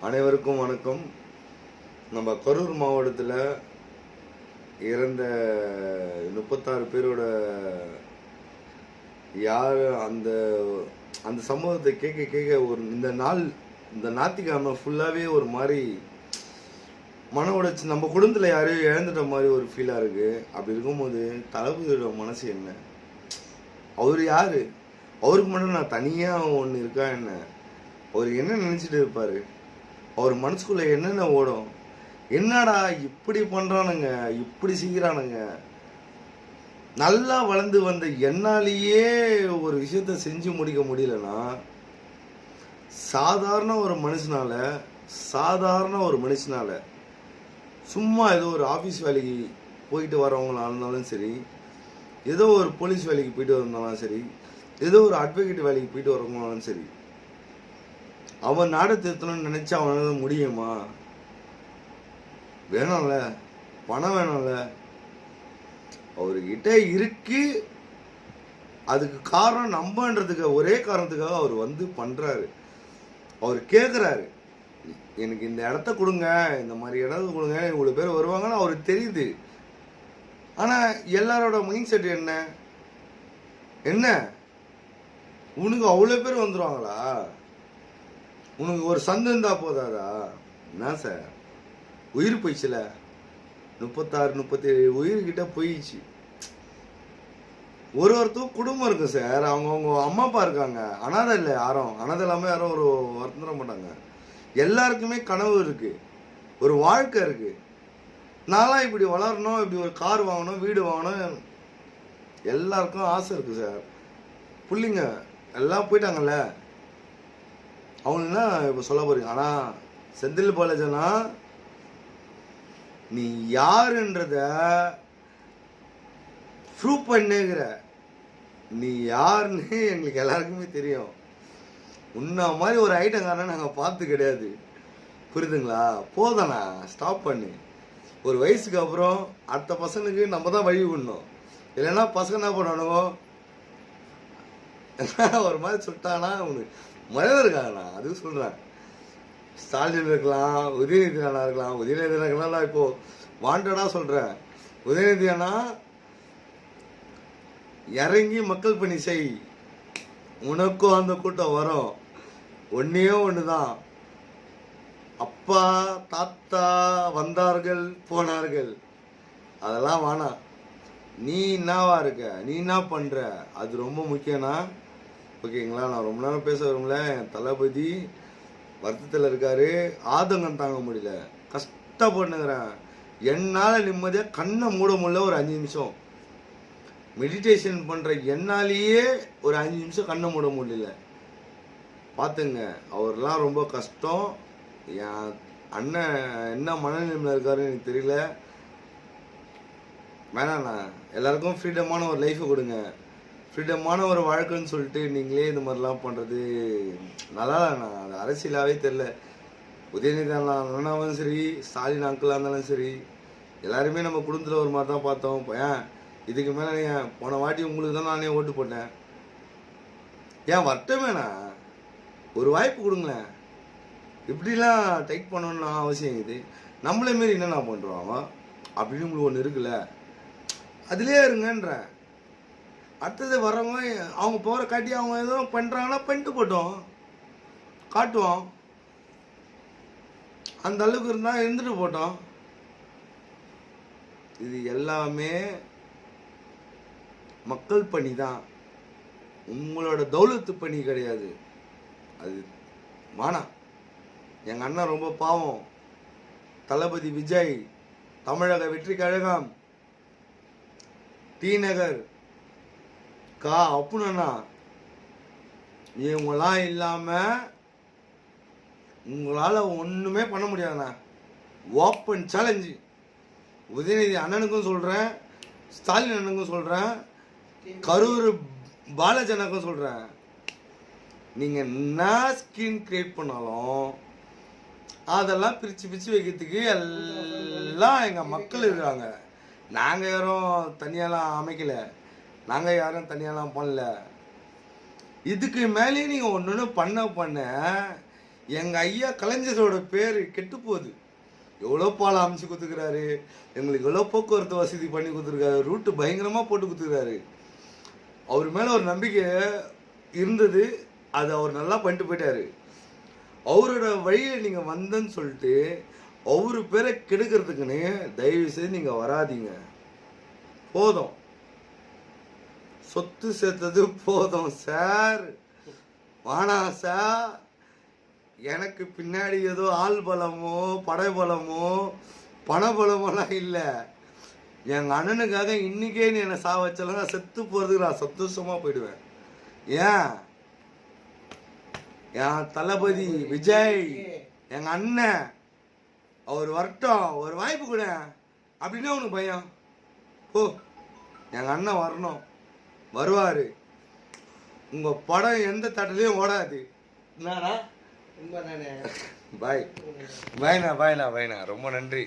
அனைவருக்கும் வணக்கம். நம்ம கரூர் மாவட்டத்தில் இறந்த 36 பேரோட யார் அந்த அந்த சம்பவத்தை கேட்க ஒரு இந்த ஞாயிற்றுக்கிழமை ஃபுல்லாகவே ஒரு மாதிரி மன உடைச்சு நம்ம குடும்பத்தில் யாரையும் இழந்துட்ட மாதிரி ஒரு ஃபீலாக இருக்குது. அப்படி இருக்கும்போது தளபதியோட மனசு என்ன? அவர் யார்? அவருக்கு மட்டும் நான் தனியாக ஒன்று இருக்கா என்ன? அவர் என்ன நினச்சிட்டு இருப்பார்? அவர் மனசுக்குள்ளே என்னென்ன ஓடும்? என்னடா இப்படி பண்ணுறானுங்க, இப்படி செய்கிறானுங்க? நல்லா வளர்ந்து வந்த என்னாலேயே ஒரு விஷயத்த செஞ்சு முடிக்க முடியலன்னா சாதாரண ஒரு மனுஷனால சும்மா ஏதோ ஒரு ஆஃபீஸ் வேலைக்கு போயிட்டு வரவங்களா இருந்தாலும் சரி, ஏதோ ஒரு போலீஸ் வேலைக்கு போயிட்டு வந்தாலும் சரி, ஏதோ ஒரு அட்வொகேட் வேலைக்கு போயிட்டு வரவங்களாலும் சரி, அவன் நாடு திருத்தணும்னு நினைச்சா அவனால முடியுமா? வேணும்ல, பணம் வேணும்ல. அவர்கிட்ட இருக்கு. அதுக்கு காரணம் நம்பன்றதுக்கு ஒரே காரணத்துக்காக அவர் வந்து பண்றாரு. அவர் கேட்குறாரு, எனக்கு இந்த இடத்த கொடுங்க, இந்த மாதிரி இடத்த கொடுங்க, இவ்வளோ பேர் வருவாங்கன்னு அவருக்கு தெரியுது. ஆனால் எல்லாரோட மைண்ட் செட் என்ன உனக்கு அவ்வளோ பேர் வந்துடுவாங்களா? உனக்கு ஒரு சந்து இருந்தா போதாதா? என்ன சார், உயிர் போயிடுச்சுல, 36-37 உயிர்கிட்ட போயிடுச்சு. ஒருத்தருக்கும் குடும்பம் இருக்கு சார், அவங்க அம்மா அப்பா இருக்காங்க, அனாதை இல்லை யாரும், அனாதை இல்லாமல் யாரும் ஒரு வருத்தம் மாட்டாங்க. எல்லாருக்குமே கனவு இருக்கு, ஒரு வாழ்க்கை இருக்கு. நான்லாம் இப்படி வளரணும், இப்படி ஒரு கார் வாங்கணும், வீடு வாங்கணும், எல்லாருக்கும் ஆசை இருக்கு சார். பிள்ளைங்க எல்லாம் போயிட்டாங்கல்ல, அவங்கன்னா இப்போ சொல்ல போறீங்க. ஆனால் செந்தில் பாலாஜனா நீ யாருன்றத ப்ரூவ் பண்ணுகிற, நீ யாருன்னு எங்களுக்கு எல்லாருக்குமே தெரியும். உன்ன மாதிரி ஒரு ஐட்டங்காரன் நாங்கள் பார்த்து கிடையாது, புரியுதுங்களா? போதாண்ணா, ஸ்டாப் பண்ணு. ஒரு வயசுக்கு அப்புறம் அடுத்த பசங்களுக்கு நம்ம தான் வழி விடணும். இல்லைன்னா பசங்க என்ன பண்ணணுமோ ஒரு மாதிரி சுட்டானா அவனுக்கு மரியாதை இருக்காங்கண்ணா. அதுவும் சொல்கிறேன். ஸ்டாலின் இருக்கலாம், உதயநிதி அண்ணா இருக்கலாம். உதயநிதி அண்ணா இப்போ வாண்டடா சொல்கிறேன். உதயநிதி அண்ணா இறங்கி மக்கள் பணி செய், உனக்கும் அந்த கூட்டம் வரும். ஒன்னே ஒன்று தான், அப்பா தாத்தா வந்தார்கள் போனார்கள், அதெல்லாம் வேணாம். நீ என்னவா இருக்க, நீ என்ன பண்ணுற, அது ரொம்ப முக்கியம்னா. ஓகேங்களா? நான் ரொம்ப நேரம் பேச வரும்ல. என் தளபதி வருத்தத்தில் இருக்காரு, ஆதங்கம் தாங்க முடியல, கஷ்டப்படுங்கிறேன். என்னால் நிம்மதியாக கண்ணை மூட முடியல. ஒரு 5 நிமிஷம் மெடிடேஷன் பண்ணுற என்னாலேயே ஒரு 5 நிமிஷம் கண்ணை மூட முடியல. பார்த்துங்க, அவர்லாம் ரொம்ப கஷ்டம். என் அண்ணன் என்ன மனநிலைமையில் இருக்காருன்னு எனக்கு தெரியல. வேணாண்ணா, எல்லாருக்கும் ஃப்ரீடமான ஒரு லைஃபை கொடுங்க, ஃப்ரீடமான ஒரு வாழ்க்கைன்னு சொல்லிட்டு நீங்களே இந்த மாதிரிலாம் பண்ணுறது நல்லா இல்லைண்ணா. அது அரசியலாகவே தெரில. உதயநிதி அண்ணாவும் சரி, ஸ்டாலின் அங்கிளாக இருந்தாலும் சரி, எல்லாருமே நம்ம குடும்பத்தில் ஒரு மாதிரி தான் பார்த்தோம். ஏன் இதுக்கு மேலே ஏன் போன வாட்டி உங்களுக்கு தான் நானே ஓட்டு போட்டேன், ஏன் வரட்டுமேண்ணா, ஒரு வாய்ப்பு கொடுங்களேன். இப்படிலாம் டைட் பண்ணணும்னு அவசியம் இது. நம்மளே மாரி என்னென்ன பண்ணுறோம் அப்படின்னு உங்களுக்கு ஒன்று இருக்குல்ல, அதுலேயே இருங்கன்ற. அடுத்தது வர்றவங்க அவங்க போகிற காட்டி அவங்க ஏதோ பண்ணுறாங்கன்னா பண்ணிட்டு போட்டோம், காட்டுவோம். அந்த அளவுக்கு இருந்தால் இருந்துட்டு போட்டோம். இது எல்லாமே மக்கள் பணி தான், உங்களோட தௌலத்து பணி கிடையாது. அது மானா. எங்கள் அண்ணன் ரொம்ப பாவம். தளபதி விஜய், தமிழக வெற்றி கழகம், டி நகர் அப்புனா இவங்களாம் இல்லாமல் உங்களால் ஒன்றுமே பண்ண முடியாதுண்ணா. Open challenge. உதயநிதி அண்ணனுக்கும் சொல்கிறேன், ஸ்டாலின் அண்ணனுக்கும் சொல்கிறேன், கரூர் பாலாஜி அண்ணனுக்கும் சொல்கிறேன். நீங்கள் என்ன ஸ்கின் கிரியேட் பண்ணாலும் அதெல்லாம் பிரித்து வைக்கிறதுக்கு எல்லாம் எங்கள் மக்கள் இருக்காங்க. நாங்கள் யாரும் தனியாலாம் அமைக்கலை, நாங்கள் யாரும் தனியாலாம் பண்ணல. இதுக்கு மேலேயும் நீங்கள் ஒன்று பண்ண எங்கள் ஐயா கலைஞரோட பேர் கெட்டு போகுது. எவ்வளோ பால் அமைச்சு கொடுத்துக்கிறாரு, எங்களுக்கு எவ்வளோ போக்குவரத்து வசதி பண்ணி கொடுத்துருக்காரு, ரூட்டு பயங்கரமாக போட்டு கொடுத்துருக்காரு. அவர் மேலே ஒரு நம்பிக்கை இருந்தது, அது அவர் நல்லா பண்ணிட்டு போயிட்டாரு. அவரோட வழியில் நீங்கள் வந்தேன்னு சொல்லிட்டு அவரு பேரை கெடுக்கிறதுக்குன்னு தயவு செய்து நீங்கள் வராதீங்க. போதும், சொத்து சேர்த்தது போதும் சார். வாணாம் சார். எனக்கு பின்னாடி ஏதோ ஆள் பலமோ படை பலமோ பண பலமோலாம் இல்லை. எங்கள் அண்ணனுக்காக இன்னைக்கே நீ என்னை வச்சாலும் நான் செத்து போகிறதுக்கு நான் சந்தோஷமாக போயிடுவேன். ஏன் என் தளபதி விஜய் எங்கள் அண்ணன் அவர் வரட்டும், ஒரு வாய்ப்பு கூட அப்படின்னா உனக்கு பயம்? ஓ, எங்கள் அண்ணன் வரணும், வருவார். உங்கள் படம் எந்த தட்டிலையும் ஓடாது. என்னடா? பாய் பாய்ண்ணா பாய்ண்ணா பாய்ண்ணா, ரொம்ப நன்றி.